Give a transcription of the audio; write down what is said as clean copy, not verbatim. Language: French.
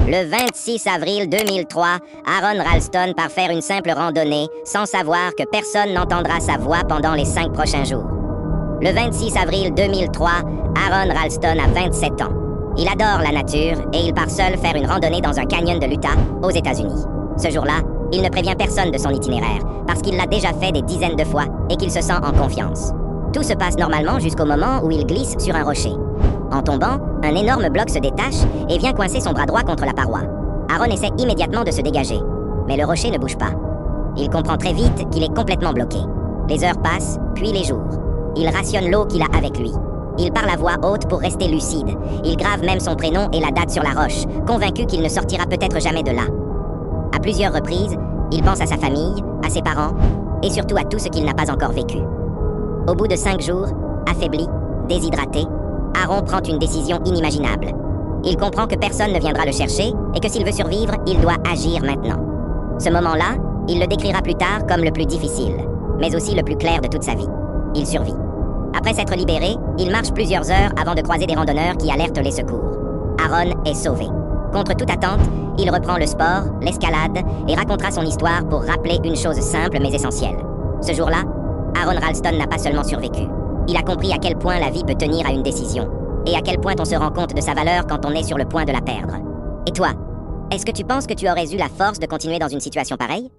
Le 26 avril 2003, Aaron Ralston part faire une simple randonnée sans savoir que personne n'entendra sa voix pendant les 5 prochains jours. Le 26 avril 2003, Aaron Ralston a 27 ans. Il adore la nature et il part seul faire une randonnée dans un canyon de l'Utah, aux États-Unis. Ce jour-là, il ne prévient personne de son itinéraire, parce qu'il l'a déjà fait des dizaines de fois et qu'il se sent en confiance. Tout se passe normalement jusqu'au moment où il glisse sur un rocher. En tombant, un énorme bloc se détache et vient coincer son bras droit contre la paroi. Aaron essaie immédiatement de se dégager, mais le rocher ne bouge pas. Il comprend très vite qu'il est complètement bloqué. Les heures passent, puis les jours. Il rationne l'eau qu'il a avec lui. Il parle à voix haute pour rester lucide. Il grave même son prénom et la date sur la roche, convaincu qu'il ne sortira peut-être jamais de là. À plusieurs reprises, il pense à sa famille, à ses parents, et surtout à tout ce qu'il n'a pas encore vécu. Au bout de 5 jours, affaibli, déshydraté, Aaron prend une décision inimaginable. Il comprend que personne ne viendra le chercher et que s'il veut survivre, il doit agir maintenant. Ce moment-là, il le décrira plus tard comme le plus difficile, mais aussi le plus clair de toute sa vie. Il survit. Après s'être libéré, il marche plusieurs heures avant de croiser des randonneurs qui alertent les secours. Aaron est sauvé. Contre toute attente, il reprend le sport, l'escalade et racontera son histoire pour rappeler une chose simple mais essentielle. Ce jour-là, Aaron Ralston n'a pas seulement survécu. Il a compris à quel point la vie peut tenir à une décision et à quel point on se rend compte de sa valeur quand on est sur le point de la perdre. Et toi, est-ce que tu penses que tu aurais eu la force de continuer dans une situation pareille ?